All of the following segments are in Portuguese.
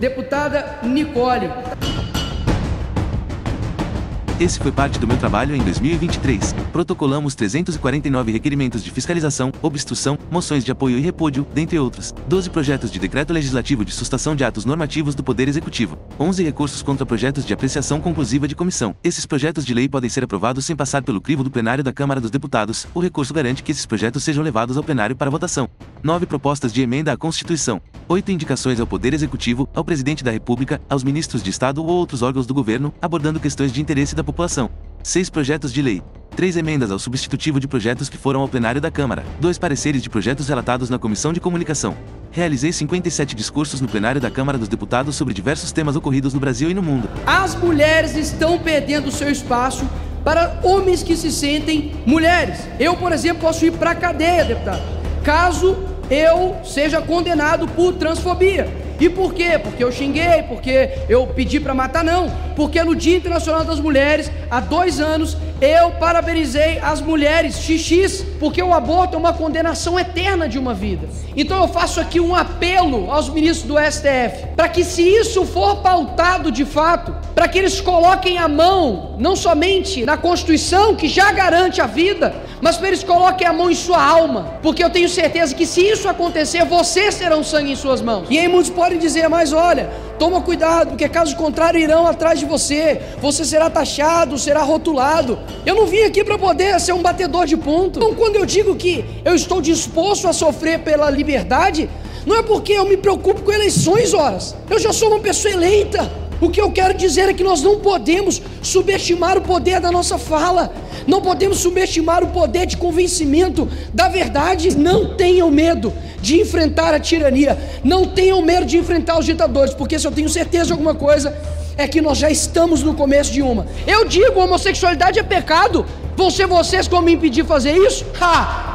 Deputada Nicole. Esse foi parte do meu trabalho em 2023. Protocolamos 349 requerimentos de fiscalização, obstrução, moções de apoio e repúdio, dentre outros. 12 projetos de decreto legislativo de sustação de atos normativos do Poder Executivo. 11 recursos contra projetos de apreciação conclusiva de comissão. Esses projetos de lei podem ser aprovados sem passar pelo crivo do plenário da Câmara dos Deputados. O recurso garante que esses projetos sejam levados ao plenário para votação. 9 propostas de emenda à Constituição. 8 indicações ao Poder Executivo, ao Presidente da República, aos ministros de Estado ou outros órgãos do governo, abordando questões de interesse da população. 6 projetos de lei. 3 emendas ao substitutivo de projetos que foram ao plenário da Câmara. 2 pareceres de projetos relatados na Comissão de Comunicação. Realizei 57 discursos no plenário da Câmara dos Deputados sobre diversos temas ocorridos no Brasil e no mundo. As mulheres estão perdendo seu espaço para homens que se sentem mulheres. Eu, por exemplo, posso ir para a cadeia, deputado, caso eu seja condenado por transfobia. E por quê? Porque eu xinguei, porque eu pedi para matar? Não, porque no Dia Internacional das Mulheres, há 2 anos, eu parabenizei as mulheres XX, porque o aborto é uma condenação eterna de uma vida. Então eu faço aqui um apelo aos ministros do STF, para que, se isso for pautado de fato, para que eles coloquem a mão, não somente na Constituição, que já garante a vida, mas para eles coloquem a mão em sua alma, porque eu tenho certeza que, se isso acontecer, vocês terão sangue em suas mãos. E aí muitos podem dizer, mas olha, toma cuidado, porque caso contrário irão atrás de você, você será taxado, será rotulado. Eu não vim aqui para poder ser um batedor de ponto. Então, quando eu digo que eu estou disposto a sofrer pela liberdade, não é porque eu me preocupo com eleições, horas. Eu já sou uma pessoa eleita. O que eu quero dizer é que nós não podemos subestimar o poder da nossa fala, não podemos subestimar o poder de convencimento da verdade. Não tenham medo de enfrentar a tirania, não tenham medo de enfrentar os ditadores, porque se eu tenho certeza de alguma coisa, é que nós já estamos no começo de uma. Eu digo, homossexualidade é pecado. Vão ser vocês que vão me impedir de fazer isso?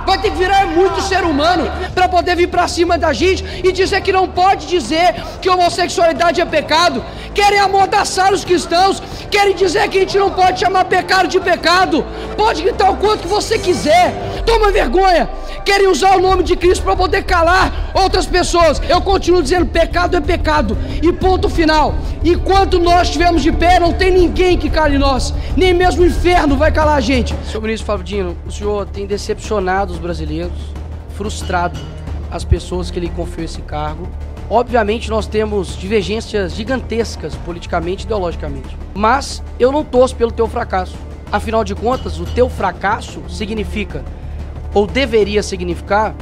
Vai ter que virar muito ser humano para poder vir para cima da gente e dizer que não pode dizer que homossexualidade é pecado. Querem amordaçar os cristãos, querem dizer que a gente não pode chamar pecado de pecado. Pode gritar o quanto que você quiser, toma vergonha. Querem usar o nome de Cristo para poder calar outras pessoas. Eu continuo dizendo, pecado é pecado, e ponto final. Enquanto nós estivermos de pé, não tem ninguém que cale nós, nem mesmo o inferno vai calar a gente. Senhor ministro Flávio Dino, o senhor tem decepcionado os brasileiros, frustrado as pessoas que lhe confiou esse cargo. Obviamente nós temos divergências gigantescas politicamente e ideologicamente, mas eu não torço pelo teu fracasso. Afinal de contas, o teu fracasso significa, ou deveria significar,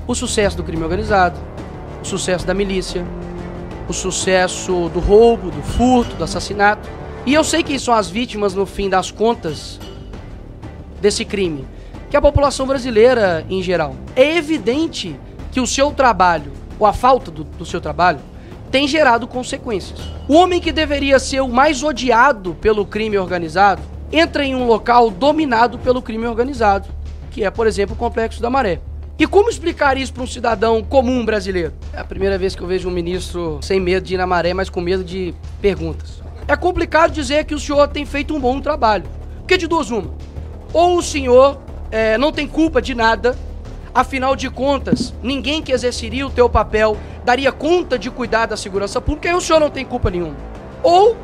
o sucesso do crime organizado, o sucesso da milícia, o sucesso do roubo, do furto, do assassinato. E eu sei quem são as vítimas, no fim das contas, desse crime, que é a população brasileira em geral. É evidente que o seu trabalho, ou a falta do seu trabalho, tem gerado consequências. O homem que deveria ser o mais odiado pelo crime organizado, entra em um local dominado pelo crime organizado, que é, por exemplo, o Complexo da Maré. E como explicar isso para um cidadão comum brasileiro? É a primeira vez que eu vejo um ministro sem medo de ir na maré, mas com medo de perguntas. É complicado dizer que o senhor tem feito um bom trabalho, porque de duas uma. Ou o senhor não tem culpa de nada, afinal de contas, ninguém que exerceria o teu papel daria conta de cuidar da segurança pública, e o senhor não tem culpa nenhuma. Ou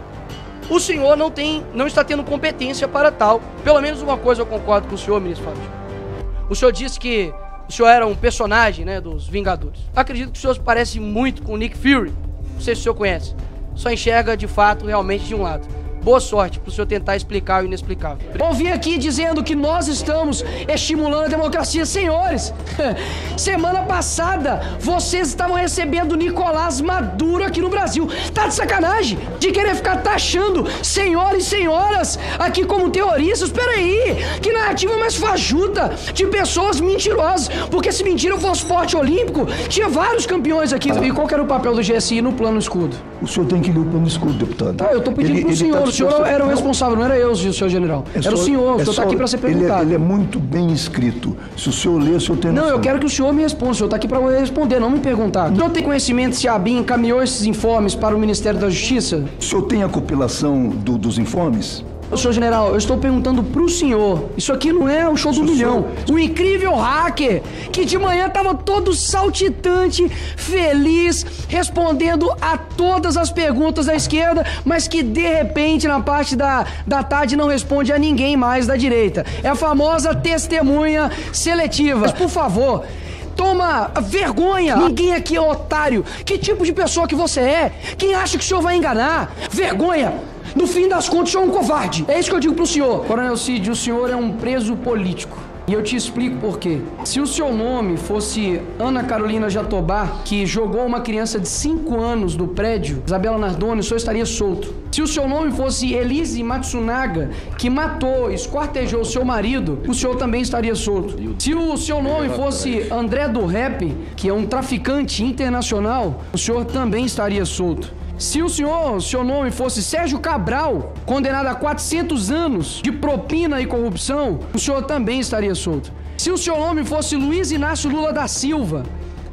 o senhor não está tendo competência para tal. Pelo menos uma coisa eu concordo com o senhor, ministro Flávio. O senhor disse que o senhor era um personagem, né, dos Vingadores. Acredito que o senhor se parece muito com o Nick Fury. Não sei se o senhor conhece. Só enxerga, de fato, realmente de um lado. Boa sorte para o senhor tentar explicar o inexplicável. Eu vim aqui dizendo que nós estamos estimulando a democracia. Senhores, semana passada vocês estavam recebendo Nicolás Maduro aqui no Brasil. Tá de sacanagem de querer ficar taxando senhores e senhoras aqui como terroristas. Espera aí, que narrativa mais fajuta de pessoas mentirosas. Porque se mentira fosse esporte olímpico, tinha vários campeões aqui. E qual que era o papel do GSI no plano escudo? O senhor tem que ler o plano escudo, deputado. Tá, eu tô pedindo pro senhor. O senhor era o responsável, não era eu, senhor general. Era o senhor tá aqui para ser perguntado. Ele é muito bem escrito. Se o senhor ler, o senhor tem noção. Não, eu quero que o senhor me responda. O senhor tá aqui para responder, não me perguntar. O senhor tem conhecimento se a ABIN encaminhou esses informes para o Ministério da Justiça? O senhor tem a compilação dos informes? Senhor general, eu estou perguntando pro senhor. Isso aqui não é o show do milhão. O incrível hacker que de manhã estava todo saltitante, feliz, respondendo a todas as perguntas da esquerda, mas que de repente na parte da tarde não responde a ninguém mais da direita. É a famosa testemunha seletiva. Mas, por favor, toma vergonha! Ninguém aqui é otário! Que tipo de pessoa que você é? Quem acha que o senhor vai enganar? Vergonha! No fim das contas, o senhor é um covarde! É isso que eu digo pro senhor. Coronel Cid, o senhor é um preso político. E eu te explico por quê. Se o seu nome fosse Ana Carolina Jatobá, que jogou uma criança de 5 anos do prédio, Isabela Nardoni, o senhor estaria solto. Se o seu nome fosse Elise Matsunaga, que matou, esquartejou seu marido, o senhor também estaria solto. Se o seu nome fosse André do Rap, que é um traficante internacional, o senhor também estaria solto. Se o seu nome fosse Sérgio Cabral, condenado a 400 anos de propina e corrupção, o senhor também estaria solto. Se o seu nome fosse Luiz Inácio Lula da Silva,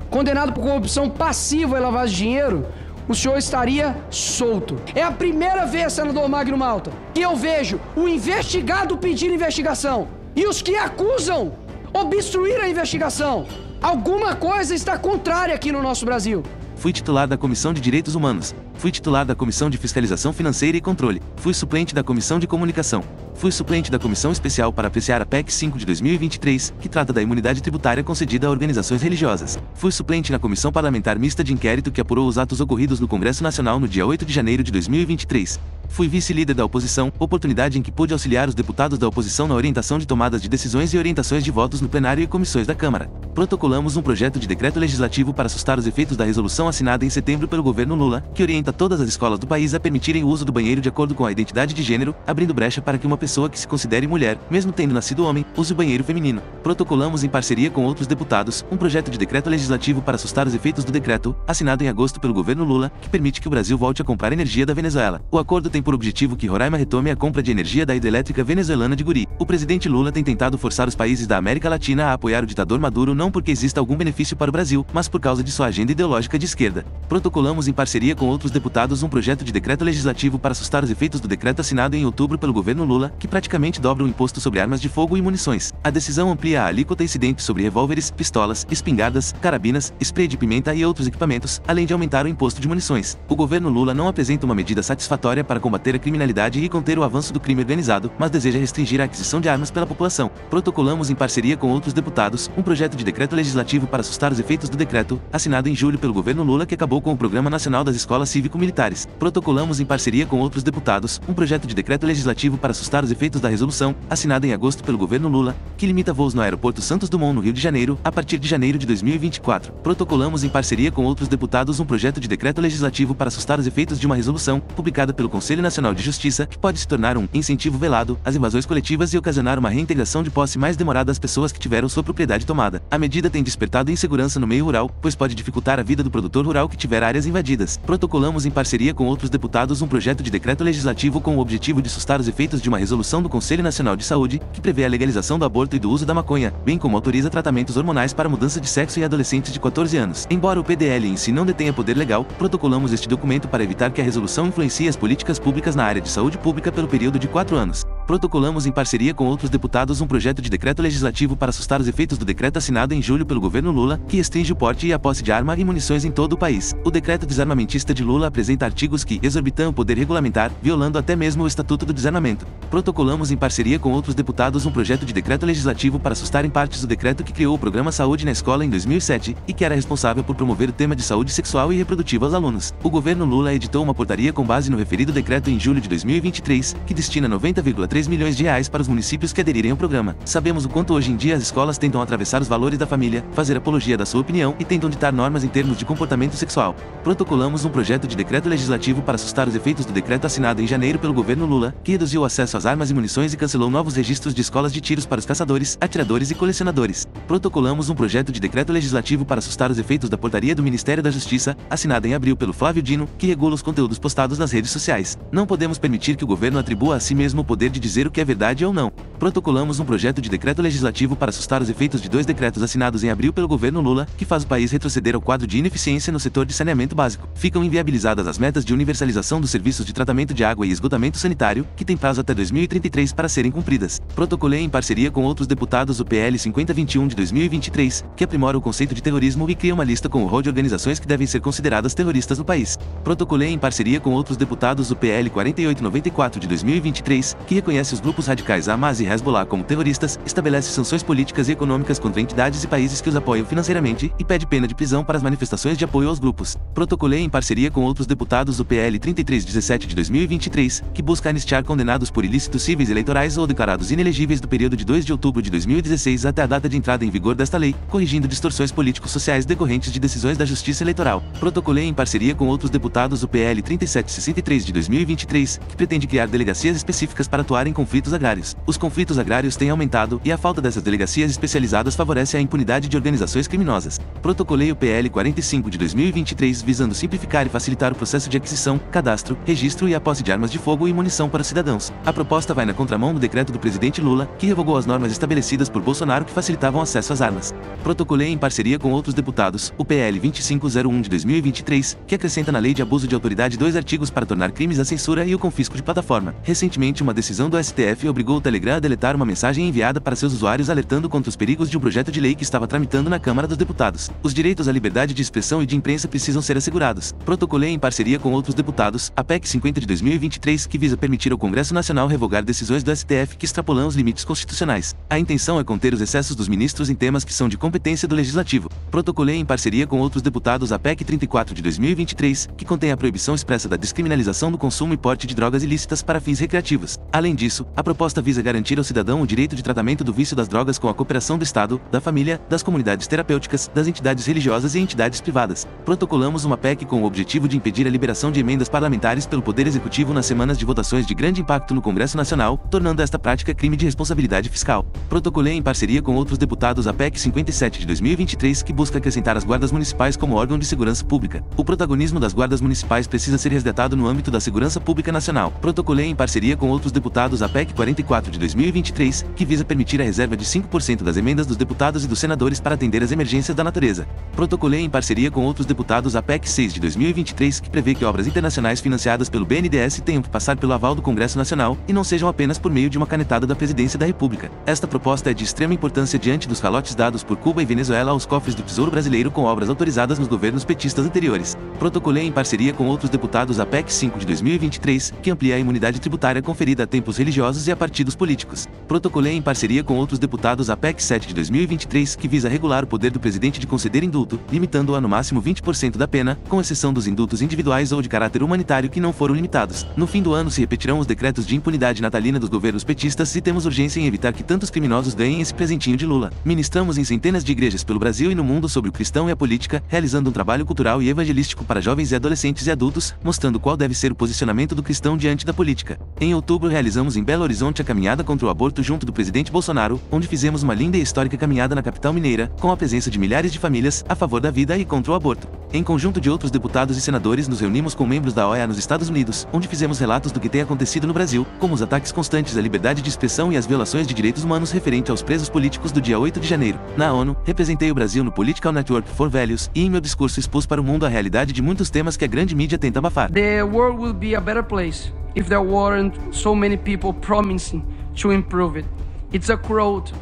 condenado por corrupção passiva e lavagem de dinheiro, o senhor estaria solto. É a primeira vez, senador Magno Malta, que eu vejo o investigado pedir investigação e os que acusam obstruir a investigação. Alguma coisa está contrária aqui no nosso Brasil. Fui titular da Comissão de Direitos Humanos. Fui titular da Comissão de Fiscalização Financeira e Controle. Fui suplente da Comissão de Comunicação. Fui suplente da Comissão Especial para apreciar a PEC 5 de 2023, que trata da imunidade tributária concedida a organizações religiosas. Fui suplente na Comissão Parlamentar Mista de Inquérito que apurou os atos ocorridos no Congresso Nacional no dia 8 de janeiro de 2023. Fui vice-líder da oposição, oportunidade em que pude auxiliar os deputados da oposição na orientação de tomadas de decisões e orientações de votos no plenário e comissões da Câmara. Protocolamos um projeto de decreto legislativo para assustar os efeitos da resolução assinada em setembro pelo governo Lula, que orienta todas as escolas do país a permitirem o uso do banheiro de acordo com a identidade de gênero, abrindo brecha para que uma pessoa que se considere mulher, mesmo tendo nascido homem, use o banheiro feminino. Protocolamos em parceria com outros deputados, um projeto de decreto legislativo para assustar os efeitos do decreto, assinado em agosto pelo governo Lula, que permite que o Brasil volte a comprar energia da Venezuela. O acordo tem por objetivo que Roraima retome a compra de energia da hidrelétrica venezuelana de Guri. O presidente Lula tem tentado forçar os países da América Latina a apoiar o ditador Maduro não porque exista algum benefício para o Brasil, mas por causa de sua agenda ideológica de esquerda. Protocolamos em parceria com outros deputados um projeto de decreto legislativo para assustar os efeitos do decreto assinado em outubro pelo governo Lula, que praticamente dobra o imposto sobre armas de fogo e munições. A decisão amplia a alíquota incidente sobre revólveres, pistolas, espingardas, carabinas, spray de pimenta e outros equipamentos, além de aumentar o imposto de munições. O governo Lula não apresenta uma medida satisfatória para combater a criminalidade e conter o avanço do crime organizado, mas deseja restringir a aquisição de armas pela população. Protocolamos em parceria com outros deputados um projeto de decreto legislativo para assustar os efeitos do decreto, assinado em julho pelo governo Lula que acabou com o Programa Nacional das Escolas Cívico-Militares. Protocolamos em parceria com outros deputados um projeto de decreto legislativo para assustar os efeitos da resolução, assinada em agosto pelo governo Lula, que limita voos no aeroporto Santos Dumont no Rio de Janeiro, a partir de janeiro de 2024. Protocolamos em parceria com outros deputados um projeto de decreto legislativo para assustar os efeitos de uma resolução, publicada pelo Conselho Nacional de Justiça, que pode se tornar um incentivo velado às invasões coletivas e ocasionar uma reintegração de posse mais demorada às pessoas que tiveram sua propriedade tomada. A medida tem despertado insegurança no meio rural, pois pode dificultar a vida do produtor rural que tiver áreas invadidas. Protocolamos em parceria com outros deputados um projeto de decreto legislativo com o objetivo de assustar os efeitos de uma resolução do Conselho Nacional de Saúde, que prevê a legalização do aborto e do uso da maconha, bem como autoriza tratamentos hormonais para mudança de sexo em adolescentes de 14 anos. Embora o PDL em si não detenha poder legal, protocolamos este documento para evitar que a resolução influencie as políticas públicas na área de saúde pública pelo período de 4 anos. Protocolamos em parceria com outros deputados um projeto de decreto legislativo para assustar os efeitos do decreto assinado em julho pelo governo Lula, que restringe o porte e a posse de arma e munições em todo o país. O decreto desarmamentista de Lula apresenta artigos que exorbitam o poder regulamentar, violando até mesmo o Estatuto do Desarmamento. Protocolamos em parceria com outros deputados um projeto de decreto legislativo para assustar em partes o decreto que criou o programa Saúde na Escola em 2007 e que era responsável por promover o tema de saúde sexual e reprodutiva aos alunos. O governo Lula editou uma portaria com base no referido decreto em julho de 2023, que destina 90,3 milhões de reais para os municípios que aderirem ao programa. Sabemos o quanto hoje em dia as escolas tentam atravessar os valores da família, fazer apologia da sua opinião e tentam ditar normas em termos de comportamento sexual. Protocolamos um projeto de decreto legislativo para assustar os efeitos do decreto assinado em janeiro pelo governo Lula, que reduziu o acesso às armas e munições e cancelou novos registros de escolas de tiros para os caçadores, atiradores e colecionadores. Protocolamos um projeto de decreto legislativo para assustar os efeitos da portaria do Ministério da Justiça, assinada em abril pelo Flávio Dino, que regula os conteúdos postados nas redes sociais. Não podemos permitir que o governo atribua a si mesmo o poder de dizer o que é verdade ou não. protocolamos um projeto de decreto legislativo para sustar os efeitos de 2 decretos assinados em abril pelo governo Lula, que faz o país retroceder ao quadro de ineficiência no setor de saneamento básico. Ficam inviabilizadas as metas de universalização dos serviços de tratamento de água e esgotamento sanitário, que tem prazo até 2033 para serem cumpridas. Protocolei em parceria com outros deputados o PL 5021 de 2023, que aprimora o conceito de terrorismo e cria uma lista com o rol de organizações que devem ser consideradas terroristas no país. Protocolei em parceria com outros deputados o PL 4894 de 2023, que reconhece os grupos radicais Hamas e Hezbollah como terroristas, estabelece sanções políticas e econômicas contra entidades e países que os apoiam financeiramente e pede pena de prisão para as manifestações de apoio aos grupos. Protocolei em parceria com outros deputados o PL 3317 de 2023, que busca anistiar condenados por ilícitos cíveis eleitorais ou declarados inelegíveis do período de 2 de outubro de 2016 até a data de entrada em vigor desta lei, corrigindo distorções político-sociais decorrentes de decisões da Justiça Eleitoral. Protocolei em parceria com outros deputados o PL 3763 de 2023, que pretende criar delegacias específicas para atuar em conflitos agrários. Os conflitos agrários têm aumentado e a falta dessas delegacias especializadas favorece a impunidade de organizações criminosas. Protocolei o PL 45 de 2023 visando simplificar e facilitar o processo de aquisição, cadastro, registro e a posse de armas de fogo e munição para os cidadãos. A proposta vai na contramão do decreto do presidente Lula, que revogou as normas estabelecidas por Bolsonaro que facilitavam acesso às armas. Protocolei em parceria com outros deputados o PL 2501 de 2023, que acrescenta na lei de abuso de autoridade 2 artigos para tornar crimes a censura e o confisco de plataforma. Recentemente, uma decisão do STF obrigou o Telegram a deletar uma mensagem enviada para seus usuários alertando contra os perigos de um projeto de lei que estava tramitando na Câmara dos Deputados. Os direitos à liberdade de expressão e de imprensa precisam ser assegurados. Protocolei em parceria com outros deputados a PEC 50 de 2023, que visa permitir ao Congresso Nacional revogar decisões do STF que extrapolam os limites constitucionais. A intenção é conter os excessos dos ministros em temas que são de competência do Legislativo. Protocolei em parceria com outros deputados a PEC 34 de 2023, que contém a proibição expressa da descriminalização do consumo e porte de drogas ilícitas para fins recreativos. Além disso, a proposta visa garantir ao cidadão o direito de tratamento do vício das drogas com a cooperação do Estado, da família, das comunidades terapêuticas, das entidades religiosas e entidades privadas. Protocolamos uma PEC com o objetivo de impedir a liberação de emendas parlamentares pelo Poder Executivo nas semanas de votações de grande impacto no Congresso Nacional, tornando esta prática crime de responsabilidade fiscal. Protocolei em parceria com outros deputados a PEC 57 de 2023, que busca acrescentar as guardas municipais como órgão de segurança pública. O protagonismo das guardas municipais precisa ser resgatado no âmbito da segurança pública nacional. Protocolei em parceria com outros deputados a PEC 44 de 2023, que visa permitir a reserva de 5% das emendas dos deputados e dos senadores para atender às emergências da natureza. Protocolei em parceria com outros deputados a PEC 6 de 2023, que prevê que obras internacionais financiadas pelo BNDES tenham que passar pelo aval do Congresso Nacional e não sejam apenas por meio de uma canetada da Presidência da República. Esta proposta é de extrema importância diante dos calotes dados por Cuba e Venezuela aos cofres do Tesouro Brasileiro com obras autorizadas nos governos petistas anteriores. Protocolei em parceria com outros deputados a PEC 5 de 2023, que amplia a imunidade tributária conferida a templos religiosos e a partidos políticos. Protocolei em parceria com outros deputados a PEC 7 de 2023, que visa regular o poder do presidente de conceder indulto, limitando-o a no máximo 20% da pena, com exceção dos indultos individuais ou de caráter humanitário que não foram limitados. No fim do ano se repetirão os decretos de impunidade natalina dos governos petistas e temos urgência em evitar que tantos criminosos ganhem esse presentinho de Lula. Ministramos em centenas de igrejas pelo Brasil e no mundo sobre o cristão e a política, realizando um trabalho cultural e evangelístico para jovens e adolescentes e adultos, mostrando qual deve ser o posicionamento do cristão diante da política. Em outubro realizamos em Belo Horizonte a caminhada contra o aborto junto do presidente Bolsonaro, onde fizemos uma linda e histórica caminhada na capital mineira, com a presença de milhares de famílias, a favor da vida e contra o aborto. Em conjunto de outros deputados e senadores nos reunimos com membros da OEA nos Estados Unidos, onde fizemos relatos do que tem acontecido no Brasil, como os ataques constantes à liberdade de expressão e as violações de direitos humanos referente aos presos políticos do dia 8 de janeiro. Na ONU, representei o Brasil no Political Network for Values e em meu discurso expus para o mundo a realidade de muitos temas que a grande mídia tenta abafar. The world will be a better place if there weren't so many people promising to improve it. It's a quote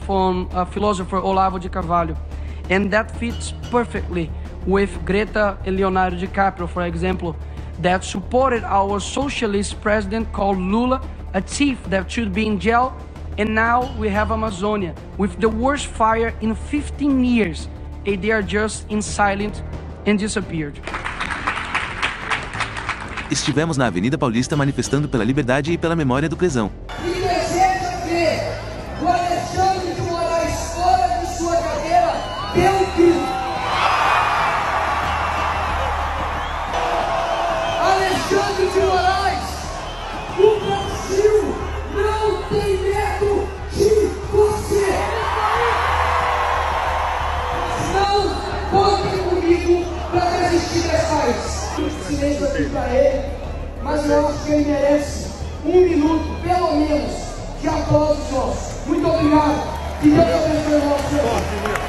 from philosopher Olavo de Carvalho, and that fits perfectly with Greta and Leonardo DiCaprio, for example, that supported our socialist president called Lula, a thief that should be in jail, and now we have Amazonia with the worst fire in 15 years, and they are just in silence and disappeared. Estivemos na Avenida Paulista manifestando pela liberdade e pela memória do Crezão. E deseja ver o Alexandre de Moraes fora de sua cadeira pelo crime. Alexandre de Moraes, o Brasil não tem medo de você. Não contem comigo para resistir dessa país. Silêncio aqui para ele, mas eu acho que ele merece 1 minuto, pelo menos, obrigado. Que Deus abençoe você.